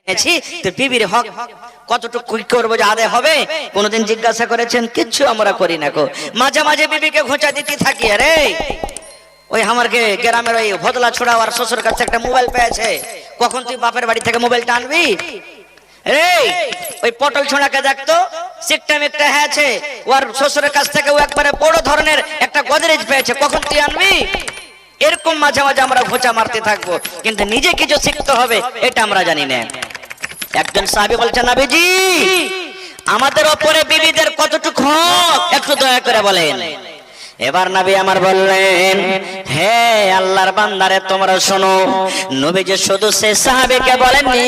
তো বিবির হক কতটুকু করবো যে আদায় হবে কোনদিন জিজ্ঞাসা করেছেন? কিচ্ছু আমরা করি না গো। মাঝে মাঝে বিবিকে ঘোঁচা দিতে থাকি। আরে ওই আমারকে গ্রামের ওই ভদলা ছোড়া আর শ্বশুর কাছে একটা মোবাইল পেয়েছে, কখন তুই বাপের বাড়ি থেকে মোবাইলটা আনবি? ওই পটল ছোড়াকে দেখতো সিকটা মিকটা হয়েছে, ওর শ্বশুরের কাছ থেকে ও একবারে বড় ধরনের একটা গদরেজ পেয়েছে, কখন তুই আনবি? এরকম মাঝে মাঝে আমরা ঘোঁচা মারতে থাকবো, কিন্তু নিজে কিছু শিখতে হবে এটা আমরা জানি না। একজন সাহাবী বলছেন, নবীজি আমাদের উপরে বিবিদের কতটুকু হক একটু দয়া করে বলেন। এবার নবী আমার বললেন, হে আল্লাহর বান্দারে তোমরা শোনো, নবীজি শুধু সে সাহাবীকে বলেননি,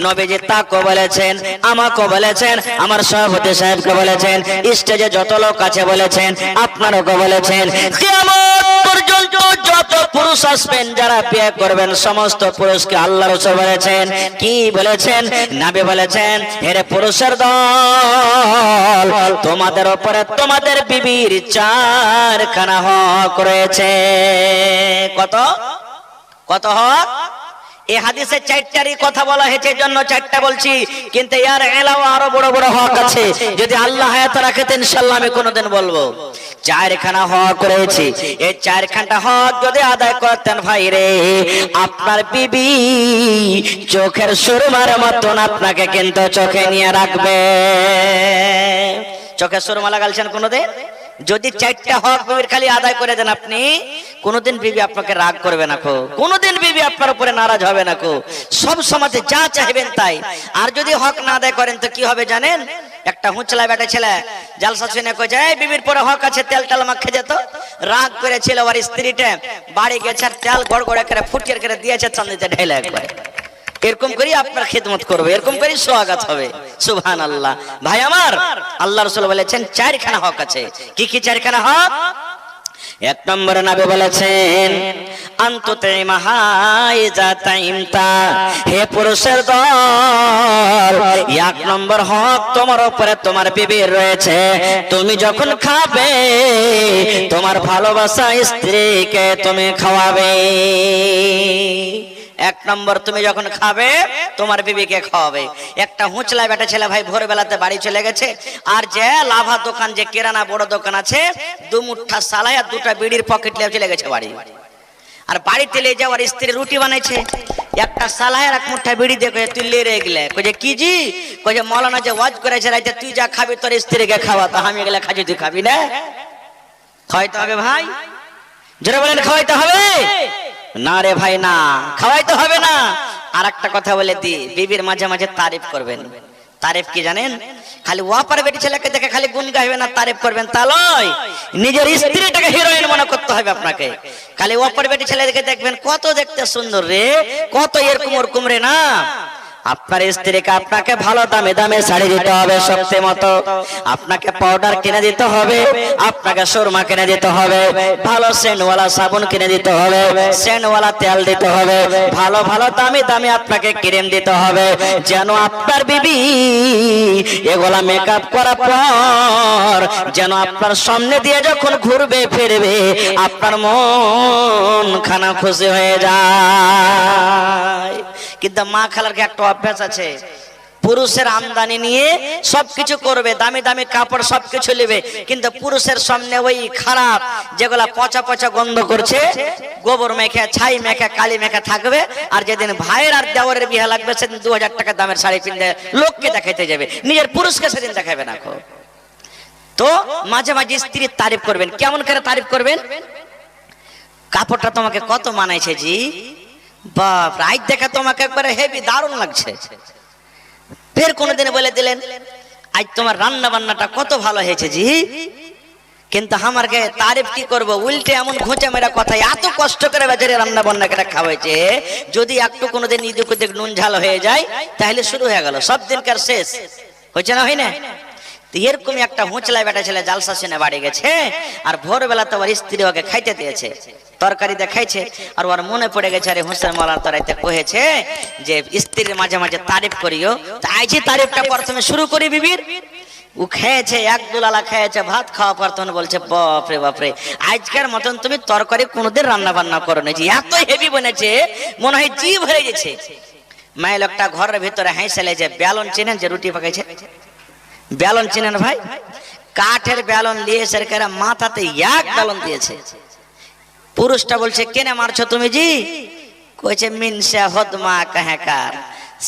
নবীজি তাকে বলেছেন, আমাকে বলেছেন, আমার সভাপতি সাহেবকে বলেছেন, স্টেজে যত লোক আছে বলেছেন, আপনারও বলেছেন, কিয়ামত পর্যন্ত যত পুরুষ আসবেন যারা বিয়ে করবেন সমস্ত পুরুষকে আল্লাহ রাসূল বলেছেন। কি বলেছেন? নবী বলেছেন, হে পুরুষের দল, তোমাদের উপরে তোমাদের বিবির 4খানা হক রয়েছে। কত কত হক? এই হাদিসে 4টারই কথা বলা হয়েছে, জন্য 4টা বলছি, কিন্তু এর এলাও আরো বড় বড় হক আছে। যদি আল্লাহ হায়াত রাখে তো ইনশাআল্লাহ আমি কোনদিন বলবো। 4খানা হক রয়েছে। এই 4খানা হক যদি আদায় করতেন ভাই রে, আপনার বিবি চোখের সুরমার মতন আপনাকে কিন্তু চোখে নিয়ে রাখবে। চোখের সুরমা লাগালছেন কোনদিন? যদি 4টা হক বিবির খালি আদায় করে দেন আপনি, কোনদিন বিবি আপনাকে রাগ করবে না কো, কোনদিন বিবি আপনার উপরে নারাজ হবে না কো, সব সময় যা চাইবেন তাই। আর যদি হক না আদায় করেন তো কি হবে জানেন? একটা হুঁচলা বেটা ছেলে জালসা শুনে কই যায় বিবির পরে হক আছে, তেল টাল মাখে যেত, রাগ করেছিল ওর স্ত্রীটা, বাড়ি গেছে তেল গড়গড়ে করে ফুটিয়ে করে দিয়েছে, চান্দিতে ঢেলে একবারে। এরকম করি আপনার খিদমত করবে, এরকম করি স্বাগত হবে। সুবহানাল্লাহ। ভাই আমার, আল্লাহ রাসূল বলেছেন 4খানা হক আছে। কি কি 4খানা হক? 1 নম্বরে নবী বলেছেন, আনতুতে মাহাইজা তাইমতা, হে পুরুষের দল, 1 নম্বর হক তোমার উপরে তোমার বিবির রয়েছে, তুমি যখন খাবে তোমার ভালোবাসা স্ত্রীকে তুমি খাওয়াবে। 1 নম্বর, তুমি যখন খাবে তোমার বিবিকে খাওয়াবে। একটা হুঁচলা বেটা ছেলে ভাই ভোরবেলাতে বাড়ি চলে গেছে, আর যে লাভা দোকান, যে কিরানা বড় দোকান আছে, 2 মুঠা সালাই আর 2টা বিড়ির পকেট নিয়ে চলে গেছে বাড়ি। আর বাড়িতে নিয়ে যাওয়ার স্ত্রী রুটি বানাইছে, একটা সালাই আর 1 মুঠা বিড়ি দেখে তুই লেরে গেলে কইছে কি জি? কইছে মৌলানা যে ওয়াজ করেছে রাইতে, তুই যা খাবি তোর স্ত্রীকে খাওয়া, তো আমি এগুলা খাচ্ছি, তুই খাবি না? খাওয়াইতে হবে ভাই, যারা বলেন খাওয়াইতে হবে না রে ভাই, না খাওয়াইতে হবে না। আর একটা কথা বলে দি, বিবির মাঝে মাঝে তারিফ করবেন। তারিফ কি জানেন? খালি ওয়াপার বেটি ছেলেকে দেখে খালি গুণ গাইবেন আর তারিফ করবেন তা নয়, নিজের স্ত্রীটাকে হিরোইন মনে করতে হবে আপনাকে। খালি ওয়াপার বেটি ছেলেকে দেখবেন কত দেখতে সুন্দর রে, কত এরকম ওরকম রে, না। আপনার স্ত্রীকে আপনাকে ভালো দামে দামে শাড়ি দিতে হবে, শক্তি মতো আপনাকে পাউডার কিনে দিতে হবে, আপনাকে সুরমা কিনে দিতে হবে, ভালো সেন্টওয়ালা সাবুন কিনে দিতে হবে, সেন্টওয়ালা তেল দিতে হবে, ভালো ভালো দামি দামি আপনাকে ক্রিম দিতে হবে, যেন আপনার বিবি এগুলা মেকআপ করার পর যেন আপনার সামনে দিয়ে যখন ঘুরবে ফিরবে আপনার মন খানা খুশি হয়ে যায়। কিন্তু মা খালারকে একটা অভ্যাস আছে, পুরুষের আমদানি নিয়ে সবকিছু করবে, দামি দামি কাপড় সবকিছু নেবে, কিন্তু পুরুষের সামনে ওই খারাপ যেগুলা পচা পচা গন্ধ করছে, গোবর মেখে ছাই মেখে কালি মেখে থাকবে। আর যেদিন ভাইয়ের আর দেওয়ারের বিয়ে লাগবে সেদিন 2000 টাকা দামের শাড়ি কিনতে লোককে দেখাইতে যাবে, নিজের পুরুষকে সেদিন দেখাবে না। তো মাঝে মাঝে স্ত্রীর তারিফ করবেন। কেমন করে তারিফ করবেন? কাপড়টা তোমাকে কত মানাইছে জি, বাপ রাইট দেখা তোমাকে একবারে হেভি দারুণ লাগছে। ফের কোনদিন বলে দিলেন, আজ তোমার রান্না বান্নাটা কত ভালো হয়েছে জি। কিন্তু আমারকে তারিফ কি করব, উল্টে এমন ঘোঁচা মেরা কথা, এত কষ্ট করে বেচারে রান্না বান্না করে খাওয়াইছে, যদি একটু কোনোদিন ইদুক উদুক নুন ঝাল হয়ে যায় তাহলে শুরু হয়ে গেল সব দিনকার শেষ। হয়েছে না, হয় না? এরকমই একটা হুঁচলা বেটা ছেলে জালসা শুনে বাড়ি গেছে, আর ভোরবেলা তো ওর স্ত্রী ওকে খাইতে দিয়েছে, তরকারি দেখাইছে, আর ওর মনে পড়ে গেছে আরে হোসেন মাওলানা তরাইতে কহেছে যে স্ত্রীর মাঝে মাঝে তারিফ করিও, আইজি তারিফটা প্রথমে শুরু করি বিবির। ও খেয়েছে, 1 লালা খেয়েছে, ভাত খাওয়া পর তখন বলছে বাপরে বাপরে, আজকের মতন তুমি তরকারি কোনোদিন রান্না বান্না করো না, এত হেভি বনেছে মনে হয় জিভ হয়ে গেছে। মেয়ে লোকটা ঘরের ভিতরে হাইসেলে যে বেলন চিনেন, যে রুটি পাকাইছে বেলন চিনেন ভাই, কাঠের বেলন নিয়ে সরকার মাথাতে এক বেলন দিয়েছে। পুরুষটা বলছে কেনে মারছো তুমি জি? কইছে মিনসা হদমা কাহেকার,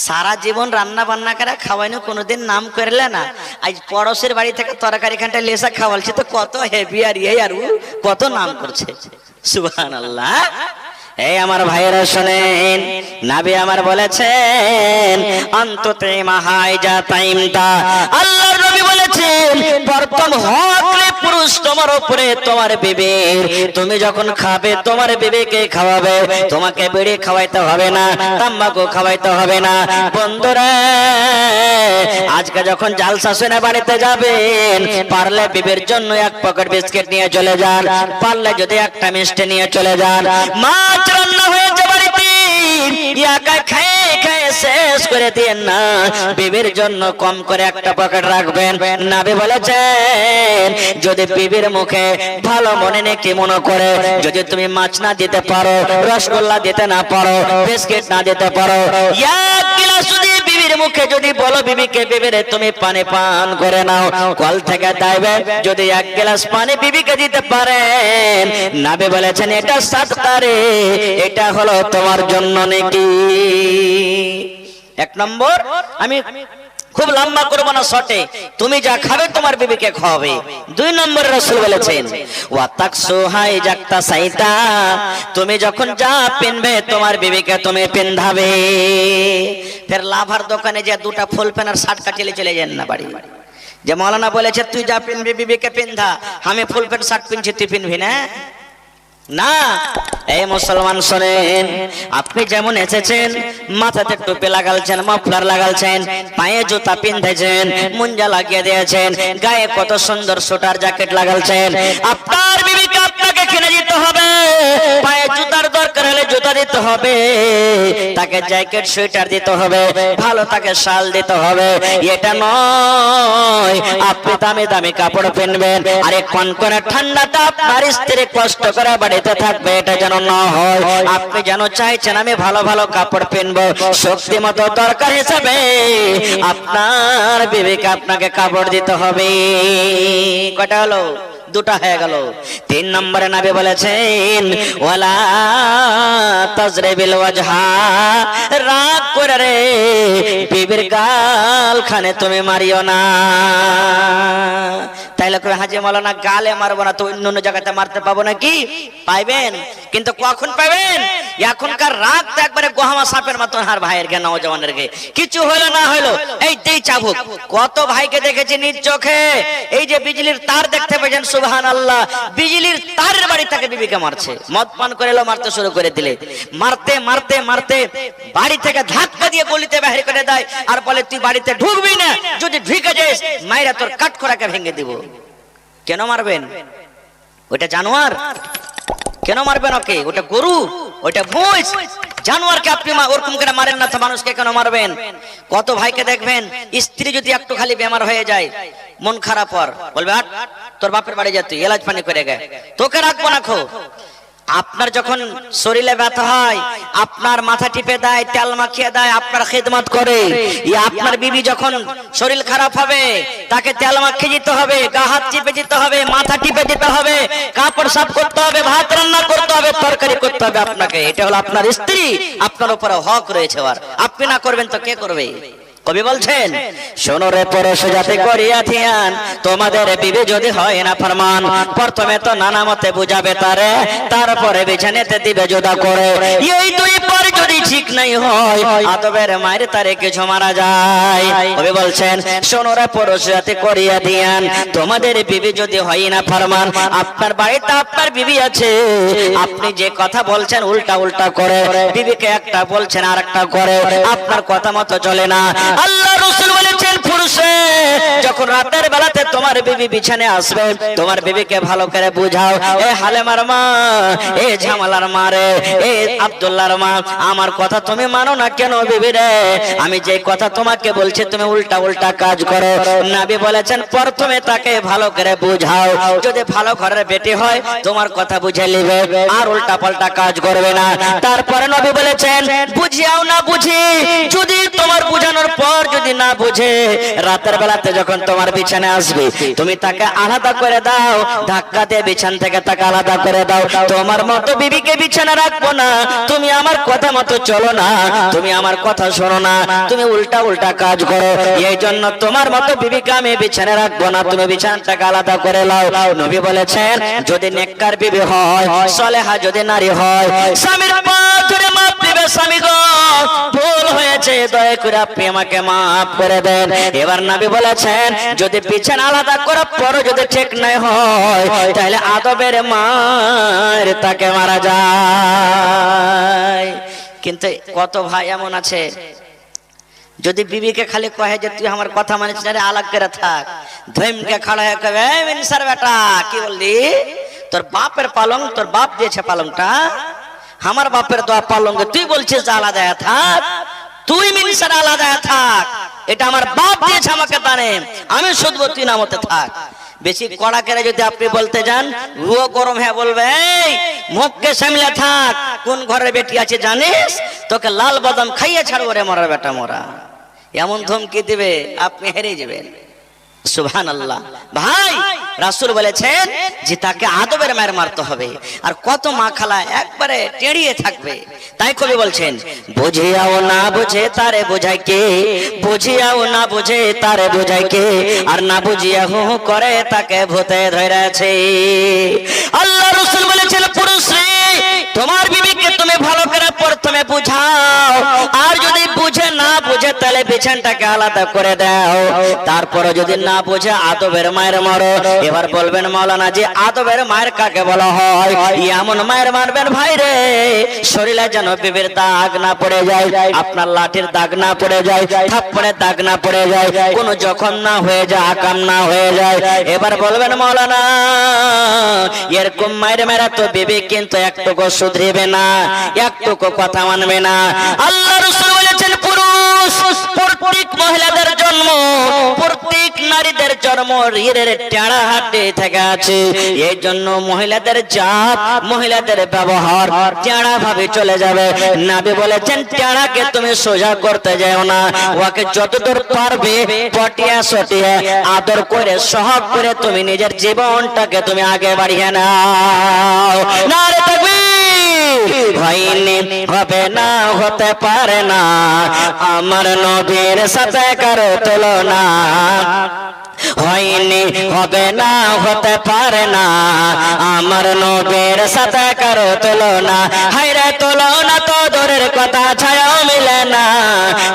সারা জীবন রান্না বান্না করে খাওয়াইনো, কোনোদিন নাম করলে না, আজ পড়োশের বাড়ি থেকে তরকারি খানটা লেসা খাওয়ালছে, তো কত হেভি আর এই আর কত নাম করছে। সুবহানাল্লাহ। এই আমার ভাইয়েরা শোনেন, নবী আমার বলেছেন অন্তত মাহাই যা টাইমটা, আল্লাহর নবী বলেছেন প্রথম হক পুরুষ তোমার উপরে তোমার বিবি, তুমি যখন খাবে তোমার বিবিকে খাওয়াবে, তোমাকে বিড়ি খাওয়াইতে হবে না, তাম্বাকু খাওয়াইতে হবে না। বন্ধুরা আজকে যখন জালসা শুনে বাড়িতে যাবেন, পারলে বিবির জন্য এক পকেট বিস্কিট নিয়ে চলে যান, পারলে যদি একটা মিষ্টি নিয়ে চলে যান। মাছ রান্না হয়েছে বাড়িতে, একা খেয়ে খেয়ে শেষ করে দিয়েন না, বিবির জন্য কম করে একটা পকেট রাখবেন। নবী বলেছেন যদি বিবির মুখে ভালো মনে নেকি মনে করে, যদি তুমি মাছ না দিতে পারো, রসগোল্লা দিতে না পারো, বিস্কিট না দিতে পারো, এক গ্লাস যদি বিবির মুখে যদি বলো বিবিকে, বিবিরে তুমি পানি পান করে নাও, কল থেকে দাইবে, যদি এক গ্লাস পানি বিবিকে দিতে পারেন, নবী বলেছেন এটা সাদকা রে, এটা হলো তোমার জন্য নেকি। এক নম্বর, আমি খুব লম্বা করবো না শর্টে, তুমি যা খাবে তোমার বিবিকে খাওয়াবে। দুই নম্বরে রাসূল বলেছেন ওয়া তাকসুহাই জাকতা সাইতা, তুমি যখন যা পিনবে তোমার বিবিকে তুমি পিন্ধাবে। ফের লাভার দোকানে যে দুটা ফুল পেনার শার্ট কাটিয়ে চলে যান না বাড়ি, যে মাওলানা বলেছে তুই যা পিনবি বিবিকে পিন্ধা, আমি ফুল প্যান্ট শার্ট পিনছি তুই পিনবি না, না। এই মুসলমান শোনেন, আপনি যেমন এসেছেন মাথাতে টুপি লাগালছেন, মাফলার লাগালছেন, পায়ে জুতা পিনতেছেন, মুঞ্জা লাগিয়ে দিয়েছেন, গায়ে কত সুন্দর সোটার জ্যাকেট লাগালছেন, আপনার বিবিকে আপনাকে কিনে দিতে হবে, পায়ে জুতার দরকার হলে জুতা দিতে হবে, তাকে জ্যাকেট সোয়েটার দিতে হবে, ভালো তাকে শাল দিতে হবে। এটা নয় আপনি দামি দামি কাপড় পিনবেন আর কনকনে ঠান্ডাটা আপনার স্ত্রী কষ্ট করে বাড়িতে থাকবে, এটা যেন না হয়। আপনি যেন চাইছেন আমি ভালো ভালো কাপড় পিনবো, শক্তি মতো দরকার হিসাবে আপনার বিবিকে আপনাকে কাপড় দিতে হবে। কটা হলো? দুটা হয়ে গেল। তিন নম্বরে নবী বলেছেন ওয়ালা তাজরিবিল ওয়াজহা, রাগ করে রে বিবির গাল খানে তুমি মারিও না। তাইলে কই হাজী মাওলানা গালে মারবো না তো অন্য অন্য জায়গাতে মারতে পাবো নাকি? পাইবেন, কিন্তু কখন পাইবেন? এখনকার রাগ তো একবারে গোহামা সাপের মতন। আর ভাইয়ের গে নওজওয়ানের গে কিছু হলো না হলো এই দেই চাবুক। কত ভাইকে দেখেছি নিজ চোখে, এই যে বিজলির তার দেখতে পেয়েছেন, সুবহানাল্লাহ, বিজলির তারের বাড়ি থেকে বিবিকে মারছে, মদ পান করে এলো মারতে শুরু করে দিলে, মারতে মারতে মারতে বাড়ি থেকে ধাক্কা দিয়ে গলিতে বাহির করে দেয় আর বলে তুই বাড়িতে ঢুকবি না, যদি ঢুকে যাস মাইরা তোর কাঠখোরাকে ভেঙে দিব। কেন মারবেন? ওটা জানোয়ার, কেন মারবেন ওকে? ওটা গরু, ওটা ভুঁইস, জানোয়ারকে আপনি ওরকম করে মারেন না তো মানুষকে কেন মারবেন? কত ভাইকে দেখবেন স্ত্রী যদি একটু খালি বেমার হয়ে যায়, মন খারাপ হর বলবে আট তোর বাপের বাড়ি যা, তুই এলাজ পানি করে গে, তোকে রাখবো না খো। আপনার যখন শরীরে ব্যথা হয় আপনার মাথা টিপে দেয়, তেল মাখিয়ে দেয়, আপনার খেদমত করে। আপনার বিবি যখন শরীর খারাপ হবে তাকে তেল মাখিয়ে দিতে হবে, গা হাত টিপে দিতে হবে, মাথা টিপে দিতে হবে, কাপড় সাফ করতে হবে, ভাত রান্না করতে হবে, তরকারি করতে হবে আপনাকে। এটা হলো আপনার স্ত্রী, আপনার উপরে হক রয়েছে। আর আপনি না করবেন তো কে করবে? কবি বলছেন শোনো রে পরশ জাতি করিয়া থিয়ান, তোমাদের বিবি যদি হয় না ফরমান, প্রথমে তো নানা মতে বুঝাবে তারে, তারপরে বিছানেতে দিবে জোদা করে। এই দুই পর যদি ঠিক নাই হয় আদবের মায়ের তারে কিছু মারা যায়। কবি বলছেন শোনো রে পরশ জাতি করিয়া থিয়ান, তোমাদের বিবি যদি হয় না ফরমান, আপনার বাড়িতে আপনার বিবি আছে, আপনি যে কথা বলছেন উল্টা উল্টা করে, বিবিকে একটা বলছেন আর একটা করে, আপনার কথা মতো চলে না। আল্লাহ রাসূল বলেছেন পুরুষে যখন রাতের বেলাতে তোমার বিবি বিছানে আসবে, তোমার বিবিকে ভালো করে বুঝাও, এ হালেমার মা, এ ঝামালার মা রে, এ আব্দুল্লাহর মা, আমার কথা তুমি মানো না কেন বিবি রে? আমি যে কথা তোমাকে বলছি তুমি উল্টা উল্টা কাজ করো। নবী বলেছেন প্রথমে তাকে ভালো করে বুঝাও, যদি ভালো ঘরের বেটি হয় তোমার কথা বুঝে নিবে আর উল্টা পাল্টা কাজ করবে না। তারপরে নবী বলেছেন বুঝিয়াও না বুঝি, যদি তোমার বুঝানোর পর যদি না বুঝে রাতের বেলাতে যখন তোমার বিছানে আসবে তুমি তাকে আলাদা করে দাও, ধাক্কা দিয়ে বিছান থেকে তাকে আলাদা করে দাও। তোমার মতো বিবিকে বিছানা রাখবো না, তুমি আমার কথা মতো চলো না, তুমি আমার কথা শোনো না, তুমি উল্টা উল্টা কাজ করো, এই জন্য তোমার মতো বিবিকে আমি বিছানে রাখবো না, তুমি বিছানাটাকে আলাদা করে লাও। নবী বলেছেন যদি নেককার বিবি হয়, সলেহা যদি নারী হয়, স্বামীর পা ধরে মাপ দিবে, স্বামী গো ভুল হয়েছে দয়া করে আপনি আমাকে মাফ করে দেন। এবার নবী বলেছেন যদি বিছানা আলাদা করার পর যদি ঠিক নাই হয় তাহলে আদবের মার তাকে মারা যায়। কিন্তু কত ভাই এমন আছে যদি বিবিকে খালি কহে যে তুই আমার কথা মানিস না রে, আলাগ করে থাক, ধৈমকে খাড়া হয়ে কবে মিনসার বেটা কি বললি, তোর বাপের পালং তোর বাপ দিয়েছে পালংটা, আমার বাপের দোয়া পালং, তুই বলছিস যে আলাদা থাক, তুই মিনসার আলাদা থাক, এটা আমার বাপ দিয়েছে আমাকে দানে, আমি শুধু তুই নামতে থাক। বেশি কড়া করে যদি আপনি বলতে যান রুয়ো গরম হয়ে বলবে এই মুখকে সামলে থাক, কোন ঘরের বেটি আছে জানিস, তোকে লাল বাদাম খাইয়ে ছাড়বো রে মরার বেটা মরা, এমন ধমকি দিবে আপনি হেরে যাবেন। সুবহানাল্লাহ। ভাই রাসূল বলেছেন যে তাকে আদবের মার মারতে হবে, আর কত মা খালা একবারে টেড়িয়ে থাকবে। তাই কবি বলছেন বুঝিয়াও না বুঝে তারে বোঝায় কে, বুঝিয়াও না বুঝে তারে বোঝায় কে, আর না বুঝিয়া হু হু করে তাকে ভূতে ধরেছে। আল্লাহ রাসূল বলেছেন পুরুষ রে তোমার বিবিকে তুমি ভালো করে প্রথমে বুঝাও, আর যদি বুঝে না বুঝে তাহলে বিছানটাকে আলাদা করে দাও, তারপরে যদি না বুঝে আদবের মায়ের মারো। এবার বলবেন মাওলানা যে আদবের মায়ের কাকে বলা হয়? এমন মায়ের মারবেন ভাই রে শরীরে যেন বিবির দাগ না পড়ে যায়, আপনার লাঠির দাগ না পড়ে যায়, থাপ্পড়ের দাগ না পড়ে যায়, কোনো জখম না হয়ে যায়, আকাম না হয়ে যায়। এবার বলবেন মাওলানা এরকম মায়ের মেরা তো বিবি কিন্তু একটুকু শুধরিবে না, একটুকু কথা মানবে না। আল্লাহ রাসূল বলেছেন পুরুষ প্রত্যেক মহিলাদের জন্ম, প্রত্যেক নারীদের জন্ম ঋণের টেড়া হাতে থেকে আছে, এই জন্য মহিলাদের জাত মহিলাদের ব্যবহার টেড়া ভাবে চলে যাবে। নবী বলেছেন টেড়াকে তুমি সোজা করতে যাও না, ওকে যতদূর পারবে পটিয়া সটিয়া আদর করে সহগ করে তুমি নিজের জীবনটাকে তুমি আগে বাড়িয়ে নাও। নারে তাকবীর। হয়নি হবে না হতে পারে না আমার নবীর সাথে কারো তুলনা, হয়নি হবে না হতে পারে না আমার নবীর সাথে কারো তুলনা, হায়রে তুলনা তো দূরের কথা ছায়াও মিলে না,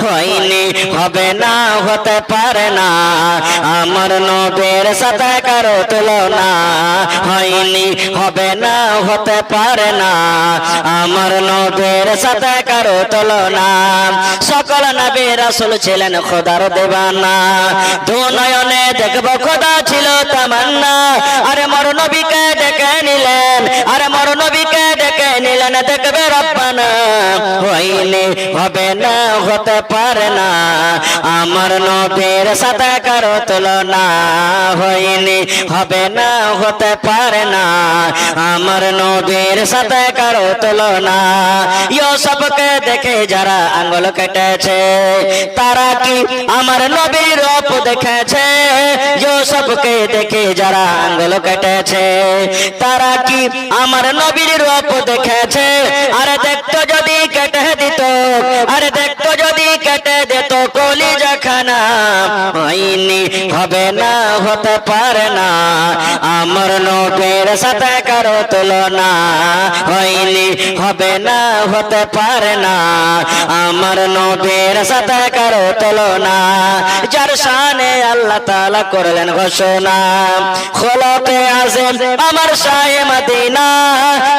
হয়নি হবে না হতে পারে না আমার নবীর সাথে কারো তুলনা, হয়নি হবে না হতে পারে না আমার নবীর সাথে কারো তুলনা। সকল নবী রাসূল ছিলেন খোদার দেওয়ানা, দু নয়নে দেখবো খোদা ছিল তামান্না, আরে মর নবীকে ডেকে নিলেন, আরে মর নবীকে ডেকে নিলেন দেখবে রব্বানা, হয়নি হবে না হতে পারে না আমার নবীর সাথে কারো তুলনা, হয়নি হবে না হতে পারে না আমার নবীর সাথে কারো তুলনা। ইউসুফকে দেখে যারা আঙ্গুল কেটেছে তারা কি আমার নবীর রূপ দেখেছে? ইউসুফকে দেখে যারা আঙ্গুল কেটেছে তারা কি আমার নবীর রূপ দেখেছে? আরে দেখতো যদি কেটে দিত, আরে দেখতো যদি কেটে দিত কলিজা খানা, হয়নি হবে না হতে পারে না আমার নবীর সাথে কারো তুলনা, হয়নি হবে না হতে পারে না আমার নবীর সাথে কারো তুলনা। যার শানে আল্লাহ তাআলা করলেন ঘোষণা খোলকে আযম আমার শাহে মদিনা,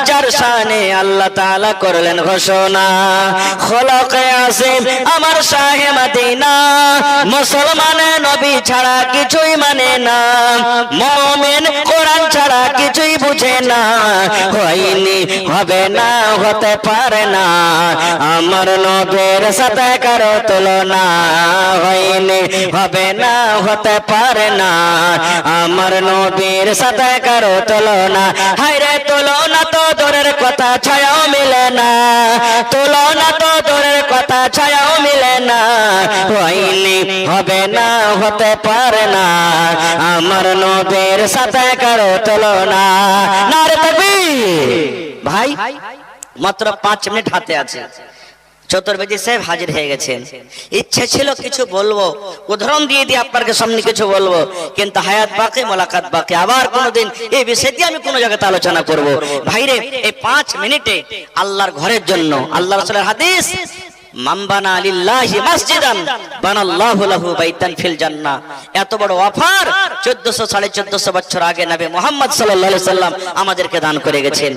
যার শানে আল্লাহ তাআলা করলেন ঘোষণা খোলকে আযম আমার শাহে মদিনা, মুসলমানে নবী ছাড়া কিছুই মানে না, মুমিন কোরআন ছাড়া কিছুই বুঝে না। হয়নি, হবে না, হতে পারে না আমার নবীর সাথে কারো তুলনা। হয়নি, হবে না, হতে পারে না আমার নবীর সাথে কারো তুলনা। হায়রে তুলনা তো দূরের কথা, ছায়াও মিলে না। তুলনা তো দূরের কথা, ছায়াও মিলে না। হয়নি, হবে না, হতে পারে না আমার নবীর সাথে কারো তুলনা। নারে তাকবীর। ভাই মাত্র 5 মিনিট হাতে আছে। চতুর্বেদী সাহেব হাজির হয়ে গেছেন। ইচ্ছে ছিল কিছু বলবো, উদাহরণ দিয়ে দিয়ে আপনার সামনে কিছু বলবো, কিন্তু হায়াত বাকি, মোলাকাত বাকি। আবার কোনোদিন এই বিষয় দিয়ে আমি কোনো জায়গাতে আলোচনা করব। ভাইরে, এই 5 মিনিটে আল্লাহর ঘরের জন্য, আল্লাহ রাসূলের হাদিস, মান বানা লিল্লাহি মসজিদান বানাল্লাহু লাহু বাইতান ফিল জান্নাহ। এত বড় অফার 1400-1450 বছর আগে নবী মুহাম্মদ সাল্লাল্লাহু আলাইহি সাল্লাম আমাদেরকে দান করে গেছেন।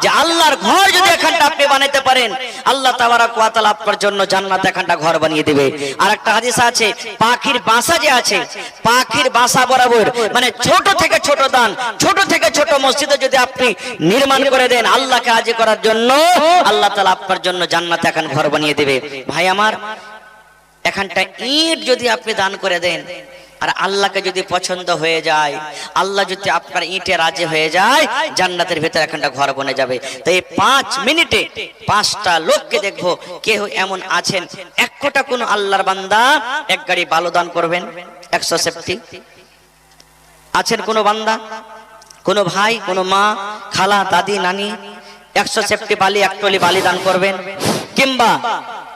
যে আল্লাহর ঘর যদি এখানটা আপনি বানাইতে পারেন, আল্লাহ তাবারাক ওয়া তাআলা আপনার জন্য জান্নাতে এখানটা ঘর বানিয়ে দিবে। আর একটা হাদিস আছে, পাখির বাসা যে আছে, পাখির বাসা বরাবর, মানে ছোট থেকে ছোট দান, ছোট থেকে ছোট মসজিদে যদি আপনি নির্মাণ করে দেন আল্লাহকে রাজি করার জন্য, আল্লাহ তাআলা আপনার জন্য জান্নাতে এখন ঘর বানিয়ে দেবে। ভাই আমার, এখানটা ইট যদি আপনি দান করে দেন আর আল্লাহকে যদি পছন্দ হয়ে যায়, আল্লাহ যদি আপনার ইটে রাজি হয়ে যায়, জান্নাতের ভেতরে এখানটা ঘর বনে যাবে। তো এই 5 মিনিটে 5টা লোককে দেখবো কেউ এমন আছেন, এক কোটা কোন আল্লাহর বান্দা 1 গাড়ি বালু দান করবেন, 100 সেফটি আছেন কোন বান্দা, কোন ভাই, কোন মা, খালা, দাদি, নানি 100 সেফটি বালি, 1 টলি বালি দান করবেন, কিংবা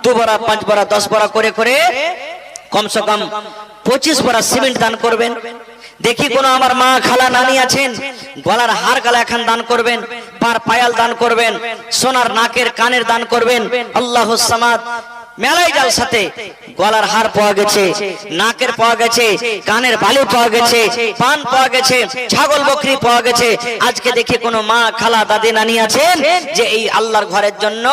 2 বড়া, 5 বড়া, 10 বড়া করে করে কমসে কম 25 বড়া সিমেন্ট দান করবেন। দেখি কোন আমার মা, খালা, নানি আছেন, গলার হার গালা এখন দান করবেন, পার পায়াল দান করবেন, সোনার নাকের কানের দান করবেন। আল্লাহুস সামাদ। মেলায় জালসাতে গলার হার পাওয়া গেছে, নাকের পাওয়া গেছে, কানের বালি পাওয়া গেছে, পান পাওয়া গেছে, ছাগল বকরি পাওয়া গেছে। আজকে দেখি কোন মা, খালা, দাদি, নানি আছেন যে এই আল্লাহর ঘরের জন্য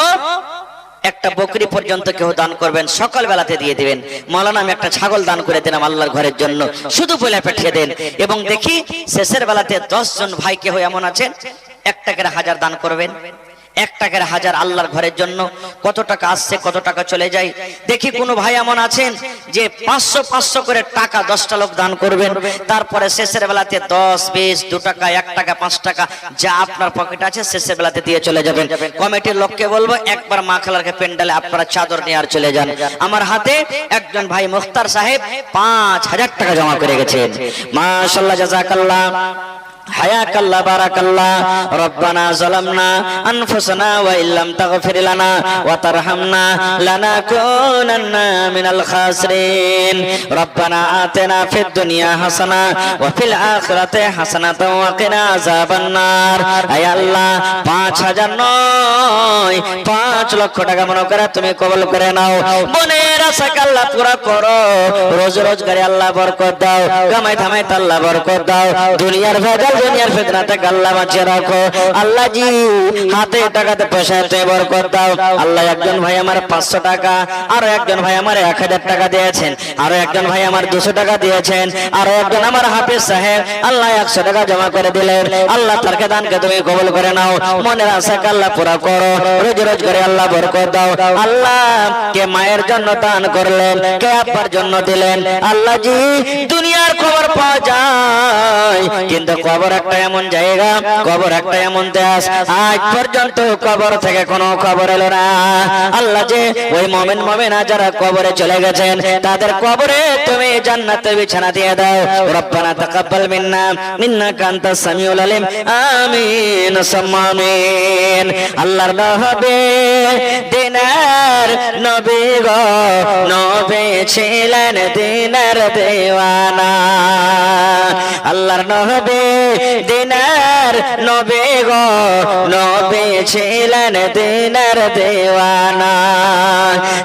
একটা বকরি পর্যন্ত কেউ দান করবেন, সকাল বেলাতে দিয়ে দিবেন, মাওলানা আমি একটা ছাগল দান করে দিলাম আল্লাহর ঘরের জন্য, শুধু বলে পাঠিয়ে দেন। এবং দেখি শেষের বেলাতে 10 জন ভাই কেউ এমন আছেন 1 টাকার 1000 দান করবেন, 1 টাকার 1000 আল্লাহর ঘরের জন্য। কত টাকা আসছে, কত টাকা চলে যায়। দেখি কোন ভাই এমন আছেন যে 500 করে টাকা 10টা লোক দান করবেন। তারপরে শেষের বেলাতে 10, 20, 2 টাকা, 1 টাকা, 5 টাকা যা আপনার পকেটে আছে শেষের বেলাতে দিয়ে চলে যাবেন। কমিটির লোককে বলবো একবার মা খালারকে পেন্ডালে আপনারা চাদর নিয়ে আর চলে যান। আমার হাতে একজন ভাই মুখতার সাহেব 5000 টাকা জমা করে গেছেন। মাশাআল্লাহ, জাযাকাল্লাহ, হায়াকাল্লাহ, বারাকাল্লাহ। রব্বানা যালামনা আনফুসানা ওয়া ইল্লাম তাগফির লানা ওয়া তারহামনা লানাকুনান্না মিনাল খাসিরিন। রব্বানা আতিনা ফিদ দুনিয়া হাসানা ওয়া ফিল আখিরাতি হাসানাতাও ওয়া কিনা আযাবান নার। হে আল্লাহ, 5000 নয় 5 লক্ষ টাকা মনে করে তুমি কবুল করে নাও। মনের আশা আল্লাহ পুরা করো। রোজ রোজগারে আল্লাহ বরকত দাও, কামাই ধামাই আল্লাহ বরকত দাও। দুনিয়ার ভেজাল, দুনিয়ার ফিতনা থেকে আল্লাহ বাঁচিয়ে রাখো। আল্লাহ জি, হাতে টাকাতে পয়সাতে বরকত দাও। আল্লাহ, একজন ভাই আমার 500 টাকা, আরো একজন ভাই আমার 1000 টাকা দিয়েছেন, আরো একজন ভাই আমার 200 টাকা দিয়েছেন, আরো একজন আমার হাফেজ সাহেব আল্লাহ 100 টাকা জমা করে দিলেন। আল্লাহ তারকে দানকে তুমি কবুল করে নাও। মনের আশাকে আল্লাহ পুরা করো। রোজ রোজ করে আল্লাহ বরকত দাও। আল্লাহ, কে মায়ের জন্য দান করলেন, কে আব্বার জন্য দিলেন। আল্লাহ জি, দুনিয়ার খবর পাওয়া যায়, কিন্তু কবর একটা এমন জায়গা, কবর একটা এমন দেশ, আজ পর্যন্ত কবর থেকে কোনো খবর এলো না। আল্লাহ যে ওই মুমিন মুমিনা যারা কবরে চলে গেছেন তাদের কবরে তুমি জান্নাতে বিছানা দিয়ে দাও। রব্বানা তাকাব্বাল মিন্না ইন্নাকা আনতাস সামিউল আলিম। আমিন সুম্মা আমিন। আল্লাহর নবী দিনের নবী গো, নবী ছিলেন দিনের দেওয়ানা। আল্লাহর নবী দিনের নবী গো, নবী ছিলেন দিনের দেওয়ানা।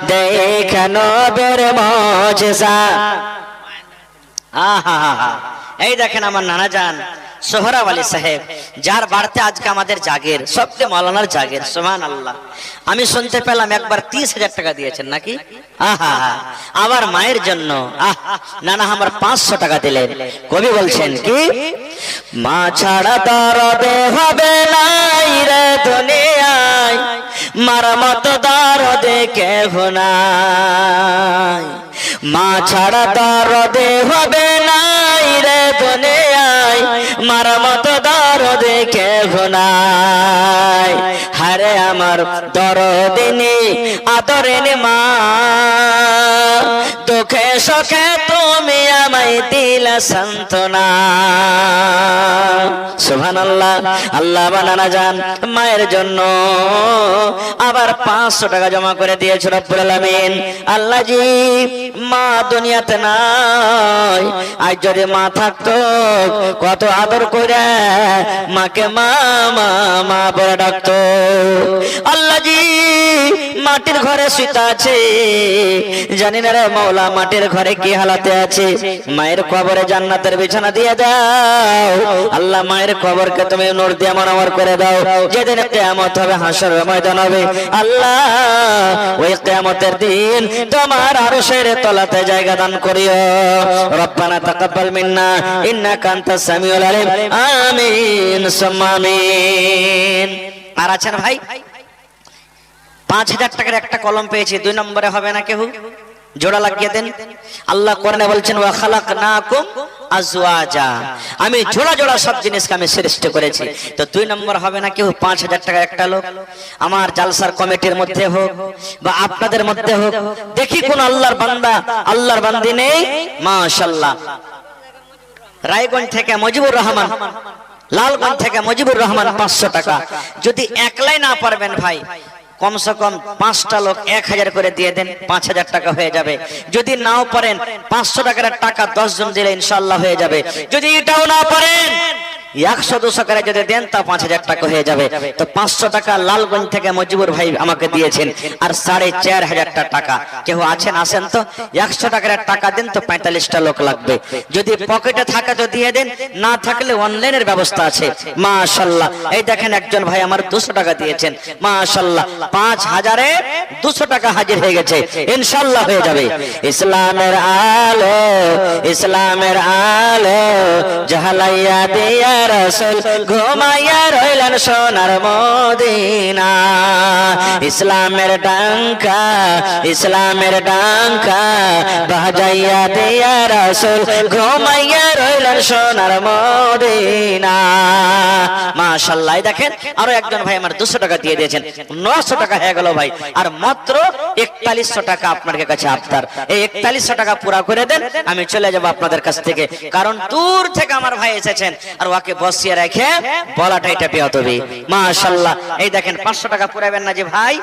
দেখে নবীর মুজিজা। আহা, এই দেখেন আমার নানা জান সোহরাব আলী সাহেব, যার বাড়িতে আজকে আমাদের জাগের, সবচেয়ে মৌলানার জাগের। সুবহানাল্লাহ। আমি শুনতে পেলাম একবার 30,000 টাকা দিয়েছেন নাকি? আহা, আবার মায়ের জন্য নানা আমার 500 টাকা দিলেন। কবি বলছেন কি, মা ছাড়া দরদ হবে নাই রে দুনিয়ায়, মার মতো দরদ কেহ নাই। মা ছাড়া দরদ হবে নাই রে দুনিয়ায়, মার মতো দরদ কেহ নাই। হারে আমার দরদিনী আদরেনি মা, দুঃখে সুখে তুমি আমায় দিলে সান্ত্বনা। সুবহানাল্লাহ। আল্লাহ বানানা যান মায়ের জন্য আবার 500 টাকা জমা করে দিয়েছে রব্বুল আলামিন। আল্লাহ জি, মা দুনিয়াতে নাই, আজ যদি মা থাকতো কত আদর করে মাকে মা মা মা বলে ডাকতো। আল্লাহ জি, মাটির ঘরে শুতে আছে, জানি না রে মওলা মাটির ঘরে কি হালাতে আছে। মায়ের কবরে জান্নাতের বিছানা দিয়ে দাও আল্লাহ। মায়ের কবরকে তুমি নূর দিয়ে মনোহর করে দাও। যেদিন কিয়ামত হবে, হাসরের ময়দান হবে আল্লাহ, ওই কিয়ামতের দিন তোমার আরশের তলাতে জায়গা দান করিও। রব্বানা তাকাব্বাল মিন্না ইন্নাকা আনতাস সামিউল আলিম। আমিন সুম্মা আমিন। আর আছেন ভাই 5,000 টাকার একটা কলম পেয়েছি, 2 নম্বরে হবে না কেউ? জোড়া লাগিয়ে দেন। আল্লাহ কোরআনে বলছেন ওয়া খালাকনাকুম আজওয়াজা, আমি জোড়া জোড়া সব জিনিসকে আমি সৃষ্টি করেছি। তো 2 নম্বর হবে না কেউ? 5,000 টাকা একটা লোক আমার জালসার কমিটির মধ্যে হোক বা আপনাদের মধ্যে হোক, দেখি কোন আল্লাহর বান্দা আল্লাহর বান্দি নেই? মাশাআল্লাহ। রায়গঞ্জ থেকে মুজিবুর রহমান, লালগঞ্জ থেকে মুজিবুর রহমান 500 টাকা। যদি একলাই না পারবেন ভাই, কমসে কম 5টা লোক 1000 করে দিয়ে দেন, 5,000 টাকা হয়ে যাবে। যদি নাও পারেন 500 টাকার টাকা 10 জন দিলে ইনশাআল্লাহ হয়ে যাবে। যদি এটাও না পারেন 100-200 করে যদি দেন তা 5,000 টাকা হয়ে যাবে। তো 500 টাকা লালগঞ্জ থেকে মুজিবুর ভাই আমাকে দিয়েছেন, আর 4,500 টাকা কেউ আছেন? আসেন তো, 100 টাকার টাকা দেন তো 45টা লোক লাগবে। যদি পকেটে থাকে তো দিয়ে দেন, না থাকলে অনলাইনের ব্যবস্থা আছে। মাশাআল্লাহ। এই দেখেন একজন ভাই আমার 200 টাকা দিয়েছেন। মাশাআল্লাহ, 5,000-এ 200 টাকা হাজির হয়ে গেছে, ইনশাআল্লাহ হয়ে যাবে। ইসলামের আলো, ইসলামের আলো জাহালাইয়া দিয়া রাসূল ঘুমাইয়া রইলেন সোনার মদিনা। ইসলামের ডাঙ্কা, ইসলামের ডাঙ্কা বাজাইয়া দিয়া রাসূল ঘুমাইয়া রইলেন সোনার মদিনা। মাশাআল্লাহ। দেখেন আরো একজন ভাই আমার 200 টাকা দিয়ে দিয়েছেন, 900 টাকা হয়ে গেল ভাই। আর মাত্র 4100 টাকা আপনার কাছে আবদার। এই 4100 টাকা পুরা করে দেন, আমি চলে যাব আপনাদের কাছ থেকে। কারণ দূর থেকে আমার ভাই এসেছেন, আর ওকে বসিয়ে রেখে বলাটা এটা পেয়ে হবে। মাশাআল্লাহ। এই দেখেন 500 টাকা পুরাবেন না যে ভাই?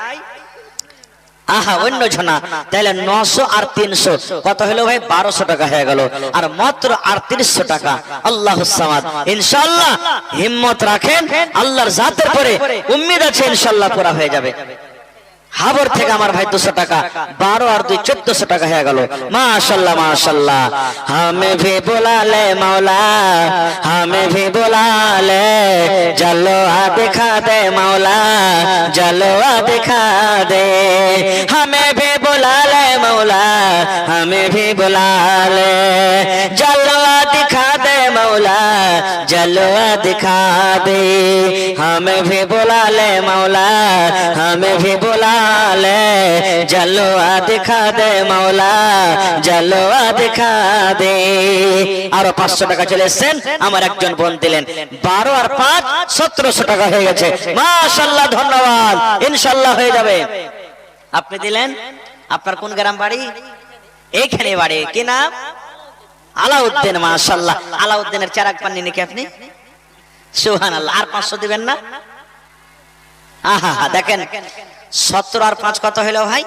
আহা, অন্য জনা। তাহলে 900 আর 300 কত হলো ভাই? 1200 টাকা হয়ে গেল। আর মাত্র 3800 টাকা। আল্লাহুস সামাদ। ইনশাআল্লাহ হিম্মত রাখেন, আল্লাহর জাতের পরে উম্মিদ আছে, ইনশাআল্লাহ পুরা হয়ে যাবে। হাবর থেকে আমার ভাই 200 টাকা, 12 আর 2 1400 টাকা হয়ে গেল। মাশাআল্লাহ মাশাআল্লাহ। हमें भी बुला ले मौला, हमें भी बुला ले, जलवा दिखा दे मौला, जलवा दिखा दे। हमें भी बुला ले मौला, हमें भी बुला ले, जलवा दिखा दे मौला, जलवा दिखा दे। हमें भी बुला ले मौला, हमें भी बुला ले, जलवा दिखा दे मौला, जलवा दिखा दे। আরো 500 টাকা চলে এসেছেন, আমার একজন বোন দিলেন। 12 আর 5 1700 টাকা হয়ে গেছে। মাশাআল্লাহ, ধন্যবাদ। ইনশাআল্লাহ হয়ে যাবে। আপনি দিলেন, আপনার কোন গ্রাম বাড়ি? এইখানে বাড়ি। কি নাম? আলাউদ্দিন। মাশাআল্লাহ। আলাউদ্দিনের চারাক পাননি নাকি আপনি? সুবহানাল্লাহ। আর 500 দিবেন না? আহা, দেখেন 17 আর 5 কত হলো ভাই?